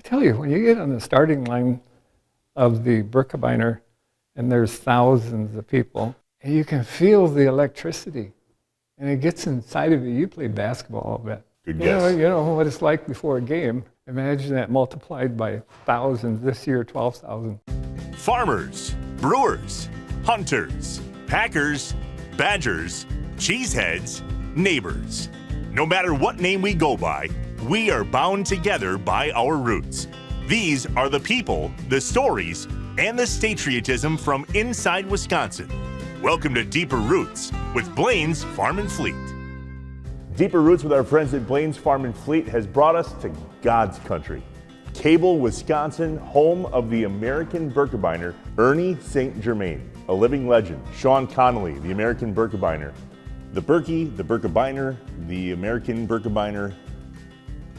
tell you, when you get on the starting line of the Birkebeiner, and there's thousands of people, and you can feel the electricity, and it gets inside of you. You play basketball, I bet. Good guess. You know what it's like before a game. Imagine that multiplied by thousands. This year, 12,000. Farmers, brewers, hunters, packers, badgers, cheeseheads, neighbors. No matter what name we go by, we are bound together by our roots. These are the people, the stories, and the patriotism from inside Wisconsin. Welcome to Deeper Roots with Blain's Farm and Fleet. Deeper Roots with our friends at Blain's Farm and Fleet has brought us to God's country. Cable, Wisconsin, home of the American Birkebeiner, Ernie St. Germain, a living legend. Sean Connolly, the American Birkebeiner. The Birkie, the Birkebeiner, the American Birkebeiner.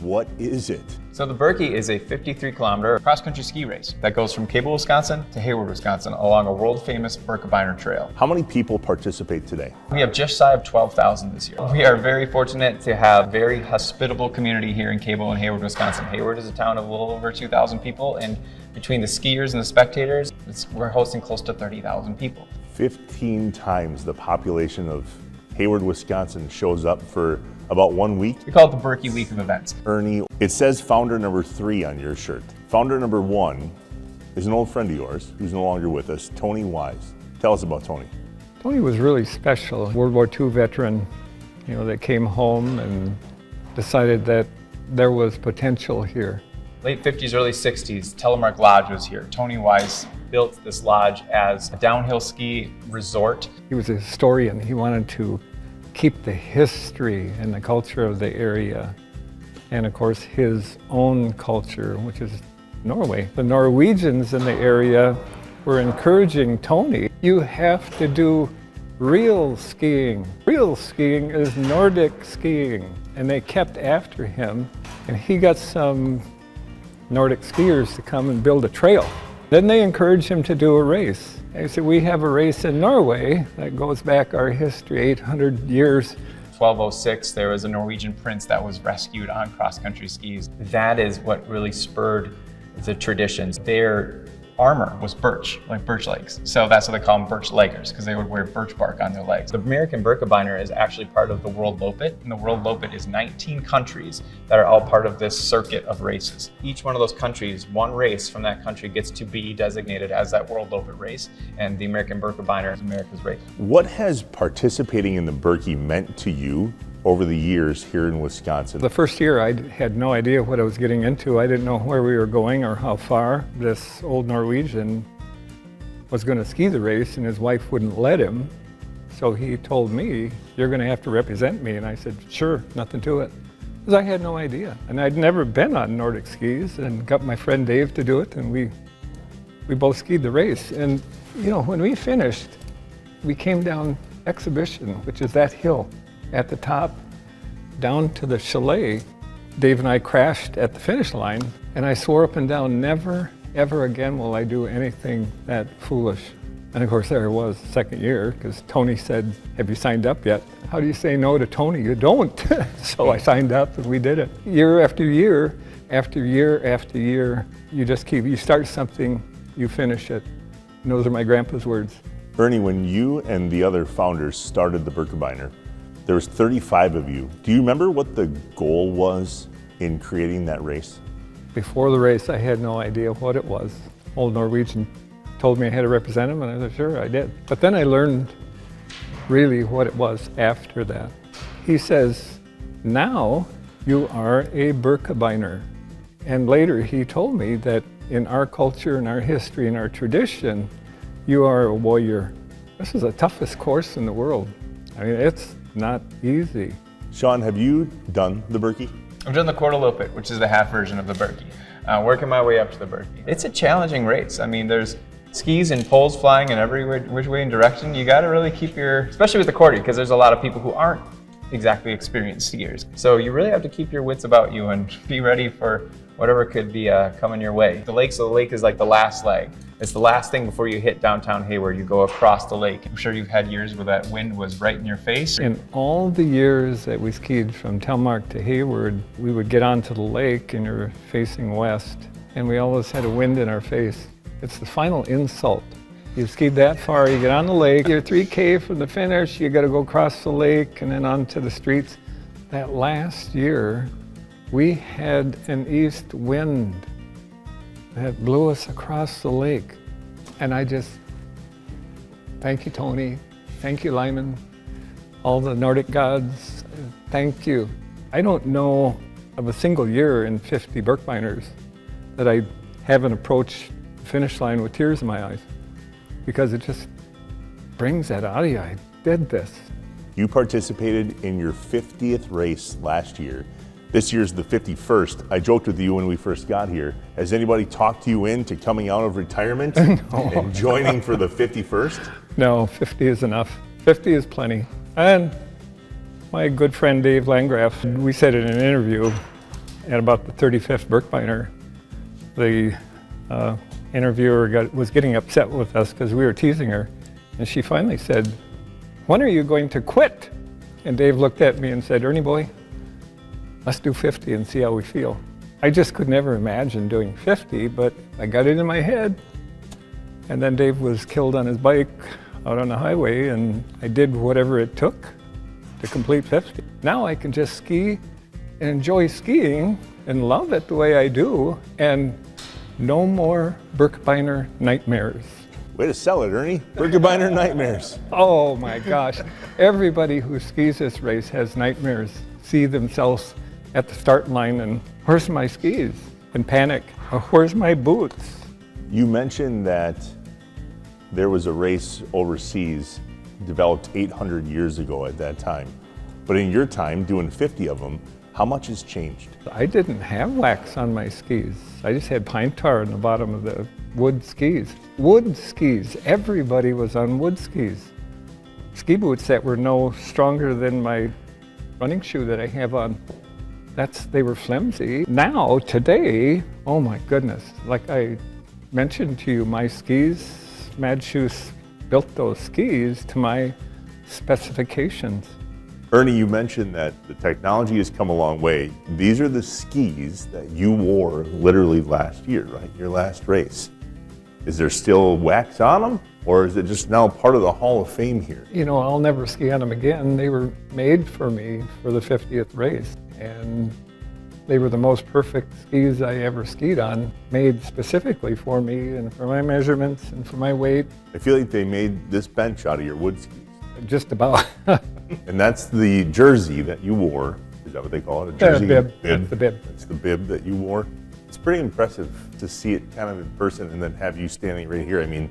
What is it? So the Birkie is a 53-kilometer cross-country ski race that goes from Cable, Wisconsin to Hayward, Wisconsin along a world-famous Birkebeiner trail. How many people participate today? We have just shy of 12,000 this year. We are very fortunate to have a very hospitable community here in Cable and Hayward, Wisconsin. Hayward is a town of a little over 2,000 people, and between the skiers and the spectators, we're hosting close to 30,000 people. 15 times the population of Hayward, Wisconsin shows up for about 1 week. We call it the Birkie Week of Events. Ernie, it says founder number 3 on your shirt. Founder number 1 is an old friend of yours who's no longer with us, Tony Wise. Tell us about Tony. Tony was really special. World War II veteran, that came home and decided that there was potential here. Late 50s, early 60s, Telemark Lodge was here. Tony Wise built this lodge as a downhill ski resort. He was a historian. He wanted to keep the history and the culture of the area, and of course his own culture, which is Norway. The Norwegians in the area were encouraging Tony, you have to do real skiing. Real skiing is Nordic skiing. And they kept after him, and he got some Nordic skiers to come and build a trail. Then they encouraged him to do a race. They said, we have a race in Norway that goes back our history, 800 years. 1206, there was a Norwegian prince that was rescued on cross-country skis. That is what really spurred the traditions. Their armor was birch, like birch legs. So that's what they call them, birch leggers, because they would wear birch bark on their legs. The American Birkebeiner is actually part of the World Lopet, and the World Lopet is 19 countries that are all part of this circuit of races. Each one of those countries, one race from that country gets to be designated as that World Lopet race, and the American Birkebeiner is America's race. What has participating in the Birkie meant to you over the years here in Wisconsin? The first year I had no idea what I was getting into. I didn't know where we were going or how far. This old Norwegian was going to ski the race and his wife wouldn't let him. So he told me, you're going to have to represent me. And I said, sure, nothing to it. Because I had no idea. And I'd never been on Nordic skis and got my friend Dave to do it, and we both skied the race. And when we finished, we came down Exhibition, which is that hill at the top, down to the chalet. Dave and I crashed at the finish line, and I swore up and down, never, ever again will I do anything that foolish. And of course there it was, second year, because Tony said, have you signed up yet? How do you say no to Tony? You don't. So I signed up and we did it. Year after year, after year after year, you start something, you finish it. And those are my grandpa's words. Ernie, when you and the other founders started the Birkebeiner, there was 35 of you. Do you remember what the goal was in creating that race? Before the race, I had no idea what it was. Old Norwegian told me I had to represent him, and I said, sure, I did. But then I learned really what it was after that. He says, now you are a Birkebeiner. And later he told me that in our culture, in our history, in our tradition, you are a warrior. This is the toughest course in the world. I mean, it's not easy. Sean, have you done the Birkie? I've done the Quarter Lopet, which is the half version of the Birkie. Working my way up to the Birkie. It's a challenging race. I mean, there's skis and poles flying in every which way and direction. You got to really keep especially with the quarter, because there's a lot of people who aren't exactly experienced skiers. So you really have to keep your wits about you and be ready for whatever could be coming your way. The lake is like the last leg. It's the last thing before you hit downtown Hayward. You go across the lake. I'm sure you've had years where that wind was right in your face. In all the years that we skied from Telemark to Hayward, we would get onto the lake and you're facing west, and we always had a wind in our face. It's the final insult. You skied that far, you get on the lake, you're 3K from the finish, you gotta go across the lake and then onto the streets. That last year, we had an east wind that blew us across the lake. And I just, thank you, Tony. Thank you, Lyman. All the Nordic gods, thank you. I don't know of a single year in 50 Birkebeiners that I haven't approached the finish line with tears in my eyes, because it just brings that out of you. I did this. You participated in your 50th race last year. This year's the 51st. I joked with you when we first got here. Has anybody talked you into coming out of retirement and joining for the 51st? No, 50 is enough. 50 is plenty. And my good friend Dave Landgraf, we said in an interview at about the 35th Birkebeiner, the interviewer was getting upset with us because we were teasing her. And she finally said, "When are you going to quit?" And Dave looked at me and said, "Ernie boy, let's do 50 and see how we feel." I just could never imagine doing 50, but I got it in my head. And then Dave was killed on his bike out on the highway, and I did whatever it took to complete 50. Now I can just ski and enjoy skiing and love it the way I do, and no more Birkebeiner nightmares. Way to sell it, Ernie. Birkebeiner nightmares. Oh my gosh. Everybody who skis this race has nightmares. See themselves at the start line and, where's my skis? And panic. Or, where's my boots? You mentioned that there was a race overseas developed 800 years ago at that time. But in your time, doing 50 of them, how much has changed? I didn't have wax on my skis. I just had pine tar in the bottom of the wood skis. Wood skis. Everybody was on wood skis. Ski boots that were no stronger than my running shoe that I have on. They were flimsy. Now, today, oh my goodness, like I mentioned to you, my skis, Mad Shoes built those skis to my specifications. Ernie, you mentioned that the technology has come a long way. These are the skis that you wore literally last year, right? Your last race. Is there still wax on them, or is it just now part of the Hall of Fame here? You know, I'll never ski on them again. They were made for me for the 50th race, and they were the most perfect skis I ever skied on, made specifically for me and for my measurements and for my weight. I feel like they made this bench out of your wood skis. Just about. And that's the jersey that you wore. Is that what they call it? A jersey? Bib. That's the bib. That's the bib that you wore. It's pretty impressive to see it kind of in person and then have you standing right here. I mean,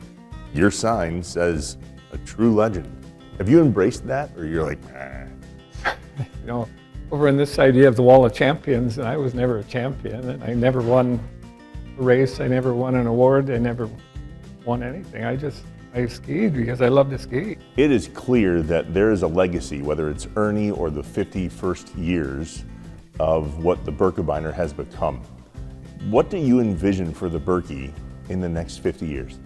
your sign says a true legend. Have you embraced that, or you're like, nah? You know, over on this side you have the Wall of Champions, and I was never a champion. And I never won a race. I never won an award. I never won anything. I skied because I love to ski. It is clear that there is a legacy, whether it's Ernie or the 51st years of what the Birkebeiner has become. What do you envision for the Birkie in the next 50 years?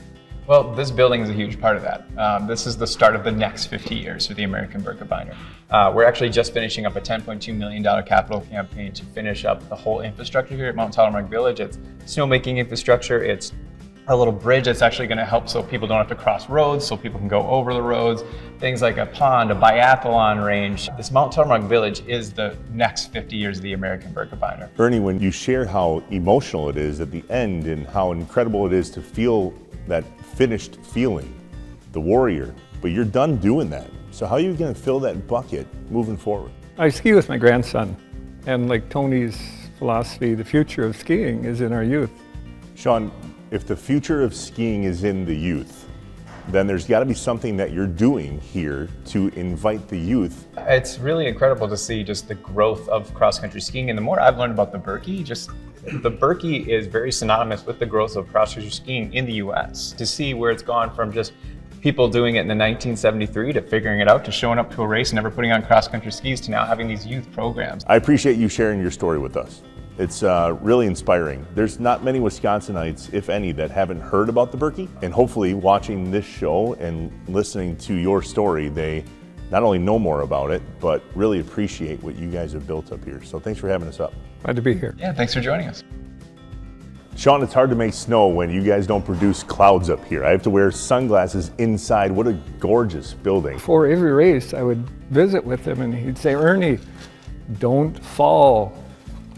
Well, this building is a huge part of that. This is the start of the next 50 years for the American Birkebeiner. We're actually just finishing up a $10.2 million capital campaign to finish up the whole infrastructure here at Mount Telemark Village. It's snowmaking infrastructure. It's a little bridge that's actually going to help so people don't have to cross roads, so people can go over the roads. Things like a pond, a biathlon range. This Mount Telemark Village is the next 50 years of the American Birkebeiner. Ernie, when you share how emotional it is at the end and how incredible it is to feel that finished feeling, the warrior, but you're done doing that. So how are you going to fill that bucket moving forward? I ski with my grandson, and like Tony's philosophy, the future of skiing is in our youth. Sean, if the future of skiing is in the youth, then there's got to be something that you're doing here to invite the youth. It's really incredible to see just the growth of cross-country skiing, and the more I've learned about the Birkie, just the Birkie is very synonymous with the growth of cross-country skiing in the US. To see where it's gone from just people doing it in the 1973 to figuring it out, to showing up to a race and never putting on cross-country skis, to now having these youth programs. I appreciate you sharing your story with us. It's really inspiring. There's not many Wisconsinites, if any, that haven't heard about the Birkie, and hopefully watching this show and listening to your story, they not only know more about it, but really appreciate what you guys have built up here. So thanks for having us up. Glad to be here. Yeah, thanks for joining us. Sean, it's hard to make snow when you guys don't produce clouds up here. I have to wear sunglasses inside. What a gorgeous building. Before every race, I would visit with him and he'd say, Ernie, don't fall.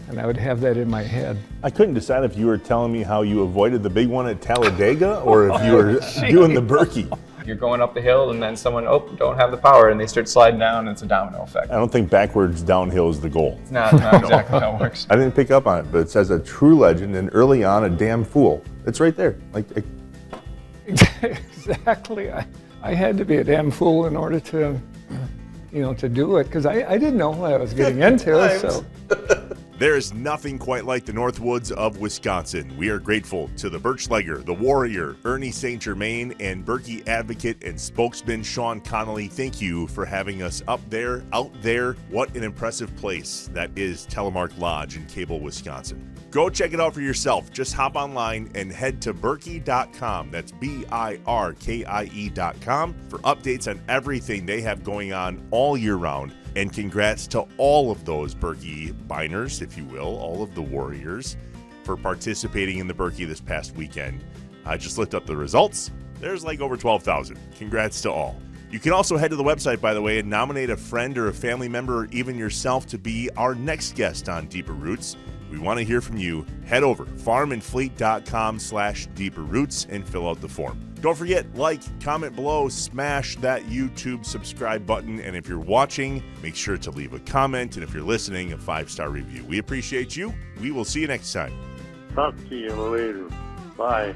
And I would have that in my head. I couldn't decide if you were telling me how you avoided the big one at Talladega or if you were doing the Birkie. You're going up the hill and then someone, don't have the power, and they start sliding down and it's a domino effect. I don't think backwards downhill is the goal. It's not exactly how it works. I didn't pick up on it, but it says a true legend and early on a damn fool. It's right there. Exactly. I had to be a damn fool in order to, to do it, because I didn't know what I was getting into. So. There is nothing quite like the Northwoods of Wisconsin. We are grateful to the Birchlegger, the Warrior, Ernie St. Germain, and Birkie advocate and spokesman Sean Connolly. Thank you for having us up there, out there. What an impressive place that is Telemark Lodge in Cable, Wisconsin. Go check it out for yourself. Just hop online and head to Birkie.com. That's BIRKIE.com for updates on everything they have going on all year round. And congrats to all of those Birkebeiners, if you will, all of the Warriors, for participating in the Birkie this past weekend. I just looked up the results. There's like over 12,000. Congrats to all. You can also head to the website, by the way, and nominate a friend or a family member or even yourself to be our next guest on Deeper Roots. We want to hear from you. Head over farmandfleet.com/deeperroots and fill out the form. Don't forget, like, comment below, smash that YouTube subscribe button, and if you're watching, make sure to leave a comment, and if you're listening, a 5-star review. We appreciate you. We will see you next time. Talk to you later. Bye.